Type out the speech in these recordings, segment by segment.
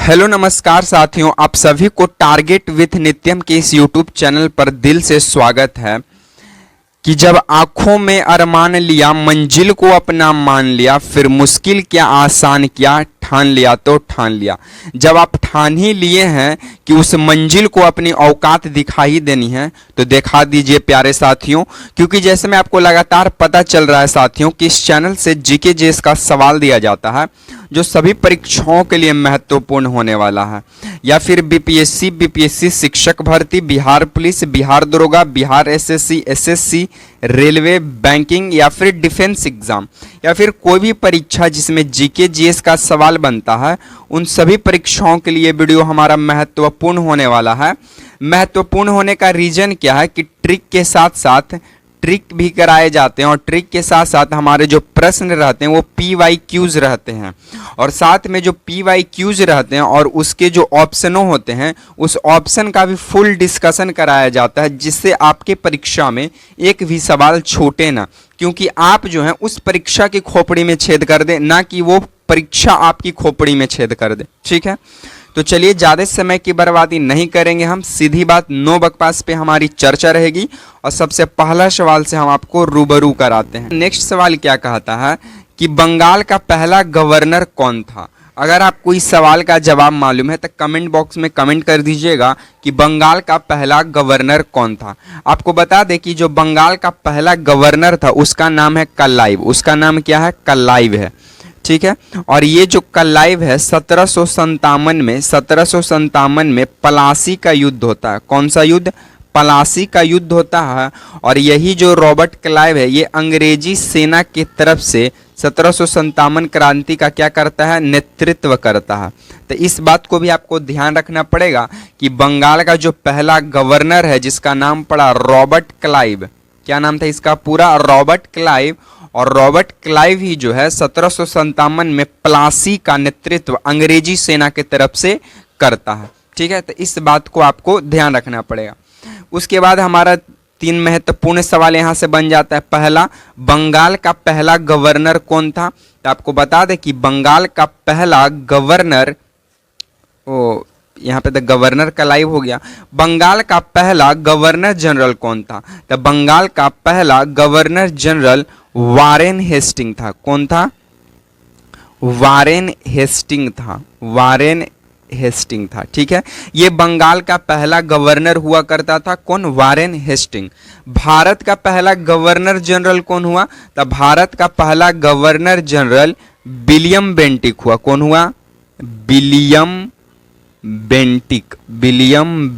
Hello नमस्कार साथियों, आप सभी को टारगेट विथ नित्यम के इस यूट्यूब चैनल पर दिल से स्वागत है। कि जब आंखों में अरमान लिया, मंजिल को अपना मान लिया, फिर मुश्किल क्या आसान किया, ठान लिया तो ठान लिया। जब आप ठान ही लिए हैं कि उस मंजिल को अपनी औकात दिखा ही देनी है तो दिखा दीजिए प्यारे साथियों। क्योंकि जैसे मैं आपको लगातार पता चल रहा है साथियों कि इस चैनल से जीके जेएस का सवाल दिया जाता है जो सभी परीक्षाओं के लिए महत्वपूर्ण होने वाला है, या फिर बीपीएससी शिक्षक भर्ती, बिहार पुलिस, बिहार दरोगा, बिहार एसएससी, रेलवे, बैंकिंग या फिर डिफेंस एग्जाम, या फिर कोई भी परीक्षा जिसमें जीके जीएस का सवाल बनता है, उन सभी परीक्षाओं के लिए वीडियो हमारा महत्वपूर्ण होने वाला है। महत्वपूर्ण होने का रीजन क्या है कि ट्रिक के साथ साथ ट्रिक भी कराए जाते हैं और ट्रिक के साथ साथ हमारे जो प्रश्न रहते हैं वो PYQs रहते हैं, और साथ में जो PYQs रहते हैं और उसके जो ऑप्शनों होते हैं उस ऑप्शन का भी फुल डिस्कशन कराया जाता है, जिससे आपके परीक्षा में एक भी सवाल छूटे ना। क्योंकि आप जो है उस परीक्षा की खोपड़ी में छेद कर दे, ना कि वो परीक्षा आपकी खोपड़ी में छेद कर दे। ठीक है, तो चलिए ज़्यादा समय की बर्बादी नहीं करेंगे, हम सीधी बात नो बकवास पे हमारी चर्चा रहेगी। और सबसे पहला सवाल से हम आपको रूबरू कराते हैं। नेक्स्ट सवाल क्या कहता है कि बंगाल का पहला गवर्नर कौन था। अगर आपको इस सवाल का जवाब मालूम है तो कमेंट बॉक्स में कमेंट कर दीजिएगा कि बंगाल का पहला गवर्नर कौन था। आपको बता दें कि जो बंगाल का पहला गवर्नर था उसका नाम है कल्लाइव। उसका नाम क्या है? कल्लाइव है। ठीक है, और ये जो कल्लाइव है 1757 में पलासी का युद्ध होता है। कौन सा युद्ध? पलासी का युद्ध होता है। और यही जो रॉबर्ट क्लाइव है ये अंग्रेजी सेना की तरफ से 1757 क्रांति का क्या करता है? नेतृत्व करता है। तो इस बात को भी आपको ध्यान रखना पड़ेगा कि बंगाल का जो पहला गवर्नर है जिसका नाम पड़ा रॉबर्ट क्लाइव, क्या नाम था इसका पूरा? Robert Clive. और रॉबर्ट क्लाइव ही जो है 1757 में प्लासी का नेतृत्व अंग्रेजी सेना की तरफ से करता है। ठीक है, तो इस बात को आपको ध्यान रखना पड़ेगा। उसके बाद हमारा 3 महत्वपूर्ण सवाल यहाँ से बन जाता है। पहला, बंगाल का पहला गवर्नर कौन था? तो आपको बता दें कि बंगाल का पहला गवर्नर, यहाँ पे तो गवर्नर क्लाइव हो गया। बंगाल का पहला गवर्नर जनरल कौन था? तो बंगाल का पहला गवर्नर जनरल वारेन हेस्टिंग था। कौन था? वारेन हेस्टिंग था। वारेन हेस्टिंग था। ठीक है, ये बंगाल का पहला गवर्नर हुआ करता था। कौन? Warren Hasting. भारत का पहला गवर्नर जनरल कौन हुआ? तो भारत का पहला गवर्नर जनरल विलियम बेंटिक हुआ। कौन हुआ? William Bentinck. विलियम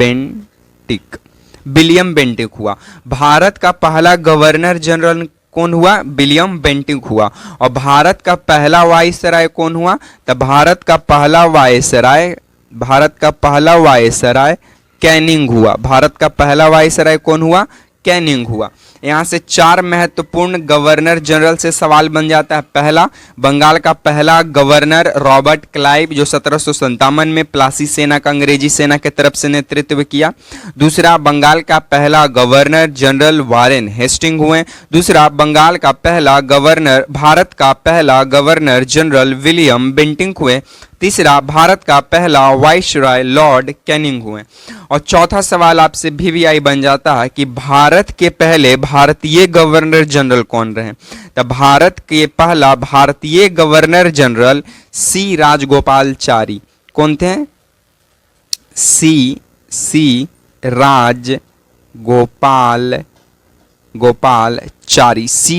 बेंटिक हुआ। भारत का पहला गवर्नर जनरल कौन हुआ? विलियम बेंटिक हुआ। और भारत का पहला वायसराय कौन हुआ? तो भारत का पहला वायसराय कैनिंग हुआ। भारत का पहला वायसराय कौन हुआ? कैनिंग हुआ। यहाँ से 4 महत्वपूर्ण गवर्नर जनरल से सवाल बन जाता है। पहला, बंगाल का पहला गवर्नर रॉबर्ट क्लाइव जो 1757 में प्लासी सेना का अंग्रेजी सेना की तरफ से नेतृत्व किया। दूसरा, बंगाल का पहला गवर्नर जनरल वारेन हेस्टिंग हुए। दूसरा, बंगाल का पहला गवर्नर, भारत का पहला गवर्नर जनरल विलियम बेंटिक हुए। तीसरा, भारत का पहला वाइसरॉय लॉर्ड कैनिंग हुए। और चौथा सवाल आपसे VVI बन जाता है कि भारत के पहले भारतीय गवर्नर जनरल कौन रहे? तो भारत के पहला भारतीय गवर्नर जनरल C राजगोपालचारी। कौन थे? C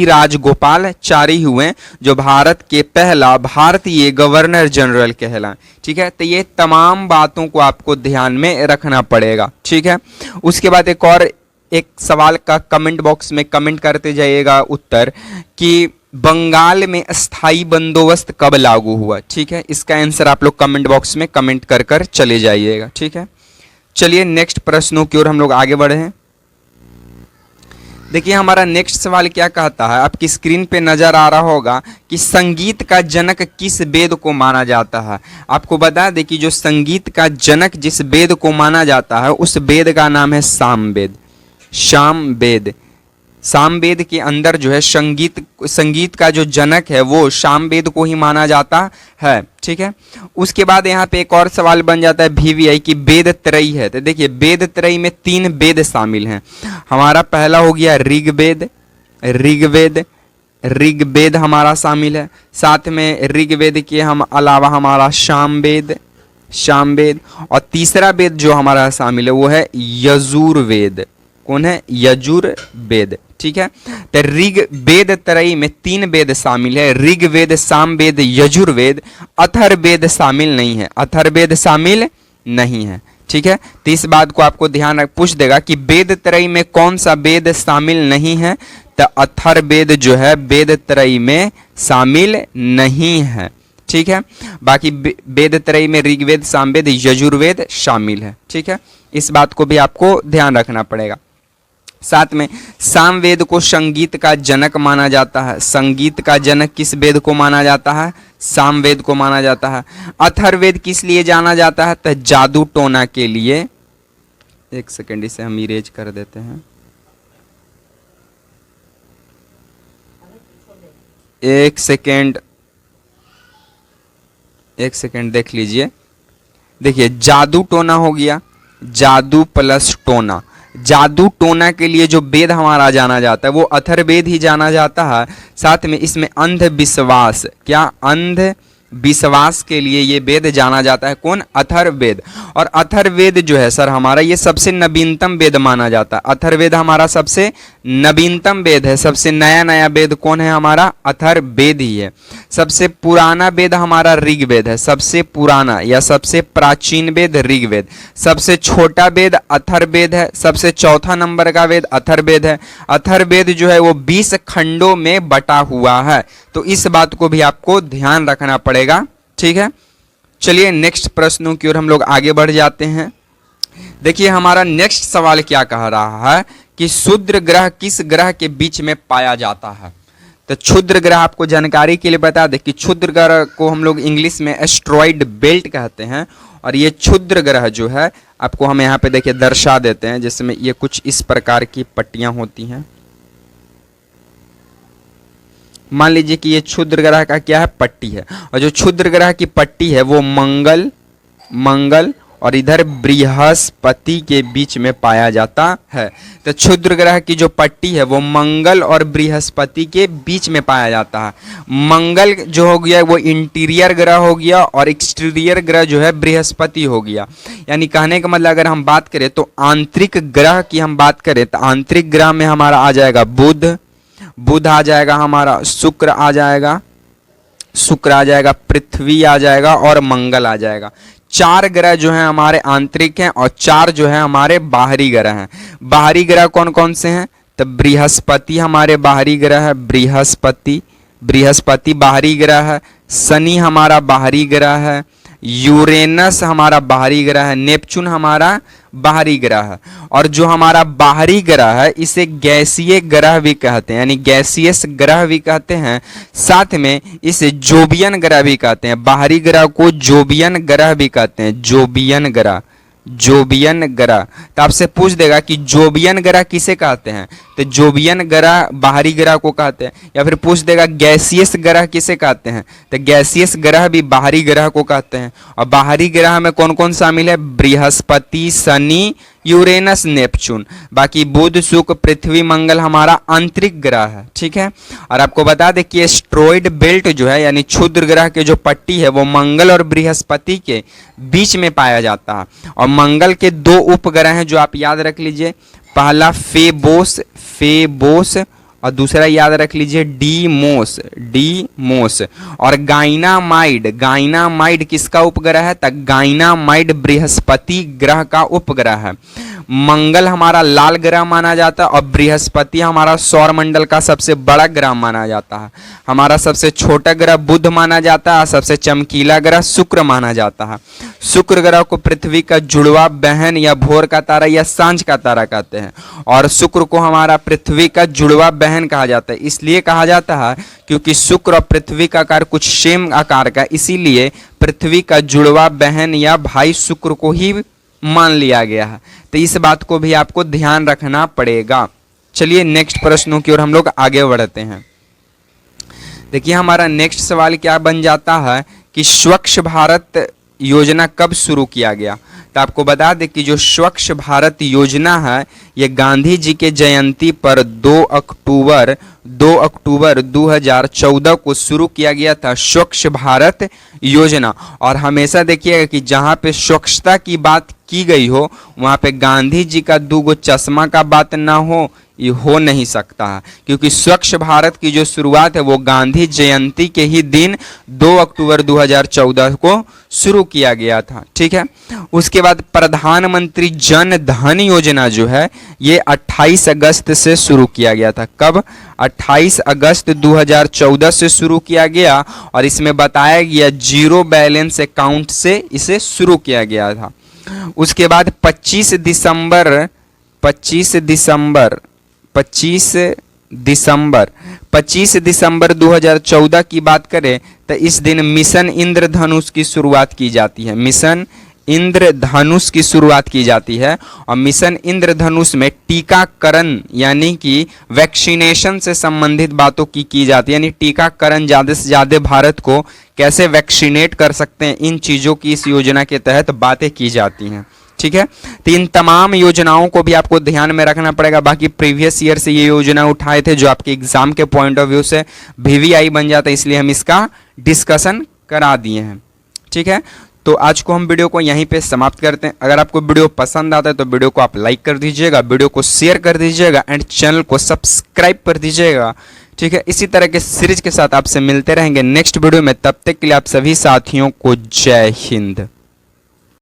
राजगोपालचारी हुए जो भारत के पहला भारतीय गवर्नर जनरल कहलाएं। ठीक है, तो ये तमाम बातों को आपको ध्यान में रखना पड़ेगा। ठीक है, उसके बाद एक सवाल का कमेंट बॉक्स में कमेंट करते जाइएगा उत्तर कि बंगाल में स्थायी बंदोबस्त कब लागू हुआ। ठीक है, इसका आंसर आप लोग कमेंट बॉक्स में कमेंट कर चले जाइएगा। ठीक है, चलिए नेक्स्ट प्रश्नों की ओर हम लोग आगे बढ़े हैं। देखिए हमारा नेक्स्ट सवाल क्या कहता है, आपकी स्क्रीन पे नजर आ रहा होगा कि संगीत का जनक किस वेद को माना जाता है। आपको बता दें कि जो संगीत का जनक जिस वेद को माना जाता है उस वेद का नाम है सामवेद। सामवेद के अंदर जो है संगीत का जो जनक है वो सामवेद को ही माना जाता है। ठीक है, उसके बाद यहाँ पे एक और सवाल बन जाता है VVI की वेद त्रयी है। तो देखिए वेद त्रयी में 3 वेद शामिल हैं। हमारा पहला हो गया ऋग्वेद हमारा शामिल है, साथ में ऋग्वेद के हम अलावा हमारा सामवेद और तीसरा वेद जो हमारा शामिल है वो है यजुर्वेद। कौन है? यजुर्वेद। ठीक है, तो ऋग्वेद त्रयी में 3 वेद शामिल है, ऋग्वेद, सामवेद, यजुर्वेद। अथर्ववेद शामिल नहीं है, अथर्ववेद शामिल नहीं है। ठीक है, तो इस बात को आपको ध्यान रख, पूछ देगा कि वेद त्रयी में कौन सा वेद शामिल नहीं है, तो अथर्ववेद जो है वेद त्रयी में शामिल नहीं है। ठीक है, बाकी वेद त्रयी में ऋग्वेद, सामवेद, यजुर्वेद शामिल है। ठीक है, इस बात को भी आपको ध्यान रखना पड़ेगा। साथ में सामवेद को संगीत का जनक माना जाता है। संगीत का जनक किस वेद को माना जाता है? सामवेद को माना जाता है। अथर्ववेद किस लिए जाना जाता है? तो जादू टोना के लिए। एक सेकंड, इसे हम इरेज कर देते हैं। एक सेकेंड देख लीजिए। देखिए जादू टोना हो गया, जादू प्लस टोना। जादू टोना के लिए जो वेद हमारा जाना जाता है वो अथर्ववेद ही जाना जाता है। साथ में इसमें अंधविश्वास, क्या अंधविश्वास के लिए ये वेद जाना जाता है। कौन? अथर्ववेद। और अथर्ववेद जो है सर हमारा ये सबसे नवीनतम वेद माना जाता है। अथर्ववेद हमारा सबसे नवीनतम वेद है, सबसे नया वेद कौन है? हमारा अथर्ववेद ही है। सबसे पुराना वेद हमारा ऋग्वेद है, सबसे पुराना या सबसे प्राचीन वेद ऋग्वेद। सबसे छोटा वेद अथर्ववेद है, सबसे चौथा नंबर का वेद अथर्ववेद है। अथर्ववेद जो है वो 20 खंडों में बटा हुआ है, तो इस बात को भी आपको ध्यान रखना पड़ेगा। ठीक है, चलिए नेक्स्ट प्रश्नों की ओर हम लोग आगे बढ़ जाते हैं। देखिए हमारा नेक्स्ट सवाल क्या कह रहा है कि क्षुद्र ग्रह किस ग्रह के बीच में पाया जाता है। तो क्षुद्र ग्रह आपको जानकारी के लिए बता दें कि क्षुद्र ग्रह को हम लोग इंग्लिश में एस्ट्रॉइड बेल्ट कहते हैं। और ये क्षुद्र ग्रह जो है आपको हम यहाँ पे देखिए दर्शा देते हैं, जिसमें ये कुछ इस प्रकार की पट्टियां होती हैं। मान लीजिए कि ये क्षुद्र ग्रह का क्या है? पट्टी है। और जो क्षुद्र ग्रह की पट्टी है वो मंगल और इधर बृहस्पति के बीच में पाया जाता है। तो क्षुद्र ग्रह की जो पट्टी है वो मंगल और बृहस्पति के बीच में पाया जाता है। मंगल जो हो गया वो इंटीरियर ग्रह हो गया और एक्सटीरियर ग्रह जो है बृहस्पति हो गया। यानी कहने का मतलब अगर हम बात करें तो आंतरिक ग्रह की हम बात करें तो आंतरिक ग्रह में हमारा आ जाएगा बुध आ जाएगा, हमारा शुक्र आ जाएगा, पृथ्वी आ जाएगा और मंगल आ जाएगा। 4 ग्रह जो हैं हमारे आंतरिक हैं और 4 जो हैं हमारे बाहरी ग्रह हैं। बाहरी ग्रह कौन कौन से हैं? तो बृहस्पति हमारे बाहरी ग्रह है, बृहस्पति बाहरी ग्रह है। शनि हमारा बाहरी ग्रह है, यूरेनस हमारा बाहरी ग्रह है, नेपच्यून हमारा बाहरी ग्रह है। और जो हमारा बाहरी ग्रह है इसे गैसीय ग्रह भी कहते हैं, यानी गैसियस ग्रह भी कहते हैं। साथ में इसे जोबियन ग्रह भी कहते हैं। बाहरी ग्रह को जोबियन ग्रह भी कहते हैं, जोबियन ग्रह। तो आपसे पूछ देगा कि जोबियन ग्रह किसे कहते हैं, तो जोबियन ग्रह बाहरी ग्रह को कहते हैं। या फिर पूछ देगा गैसियस ग्रह किसे कहते हैं, तो गैसियस ग्रह भी बाहरी ग्रह को कहते हैं। और बाहरी ग्रह में कौन कौन शामिल है? Brihaspati, Shani, Uranus, Neptune. बाकी बुध, शुक्र, पृथ्वी, मंगल हमारा आंतरिक ग्रह है। ठीक है, और आपको बता दें कि एस्ट्रॉइड बेल्ट जो है यानी क्षुद्र ग्रह के जो पट्टी है वो मंगल और बृहस्पति के बीच में पाया जाता है। और मंगल के 2 उपग्रह हैं जो आप याद रख लीजिए, पहला फेबोस और दूसरा याद रख लीजिए डीमोस। और गाइनामाइड किसका उपग्रह है? तो गाइनामाइड बृहस्पति ग्रह का उपग्रह है। मंगल हमारा लाल ग्रह माना जाता है और बृहस्पति हमारा सौर मंडल का सबसे बड़ा ग्रह माना जाता है। हमारा सबसे छोटा ग्रह बुध माना जाता है, सबसे चमकीला ग्रह शुक्र माना जाता है। शुक्र ग्रह को पृथ्वी का जुड़वा बहन या भोर का तारा या सांझ का तारा कहते हैं। और शुक्र को हमारा पृथ्वी का जुड़वा बहन कहा जाता है। इसलिए कहा जाता है क्योंकि शुक्र और पृथ्वी का आकार कुछ सेम आकार का, इसीलिए पृथ्वी का जुड़वा बहन या भाई शुक्र को ही मान लिया गया है। तो इस बात को भी आपको ध्यान रखना पड़ेगा। चलिए नेक्स्ट प्रश्नों की ओर हम लोग आगे बढ़ते हैं। देखिए हमारा नेक्स्ट सवाल क्या बन जाता है कि स्वच्छ भारत योजना कब शुरू किया गया। तो आपको बता दें कि जो स्वच्छ भारत योजना है ये गांधी जी के जयंती पर 2 अक्टूबर 2014 को शुरू किया गया था, स्वच्छ भारत योजना। और हमेशा देखिएगा कि जहाँ पे स्वच्छता की बात की गई हो वहाँ पे गांधी जी का 2 चश्मा का बात ना हो, ये हो नहीं सकता है, क्योंकि स्वच्छ भारत की जो शुरुआत है वो गांधी जयंती के ही दिन 2 अक्टूबर 2014 को शुरू किया गया था। ठीक है, उसके बाद प्रधानमंत्री जन धन योजना जो है ये 28 अगस्त से शुरू किया गया था। कब? 28 अगस्त 2014 से शुरू किया गया और इसमें बताया गया जीरो बैलेंस अकाउंट से इसे शुरू किया गया था। उसके बाद 25 दिसंबर 2014 की बात करें तो इस दिन मिशन इंद्रधनुष की शुरुआत की जाती है। मिशन इंद्रधनुष की शुरुआत की जाती है और मिशन इंद्रधनुष में टीकाकरण यानी कि वैक्सीनेशन से संबंधित बातों की जाती है, यानी टीकाकरण ज़्यादा से ज़्यादा भारत को कैसे वैक्सीनेट कर सकते हैं, इन चीज़ों की इस योजना के तहत बातें की जाती हैं। ठीक है, तो इन तमाम योजनाओं को भी आपको ध्यान में रखना पड़ेगा। बाकी प्रीवियस ईयर से ये योजना उठाए थे जो आपके एग्जाम के पॉइंट ऑफ व्यू से VVI बन जाता है, इसलिए हम इसका डिस्कशन करा दिए हैं। ठीक है, तो आज को हम वीडियो को यहीं पे समाप्त करते हैं। अगर आपको वीडियो पसंद आता है तो वीडियो को आप लाइक कर दीजिएगा, वीडियो को शेयर कर दीजिएगा एंड चैनल को सब्सक्राइब कर दीजिएगा। ठीक है, इसी तरह के सीरीज के साथ आपसे मिलते रहेंगे नेक्स्ट वीडियो में। तब तक के लिए आप सभी साथियों को जय हिंद।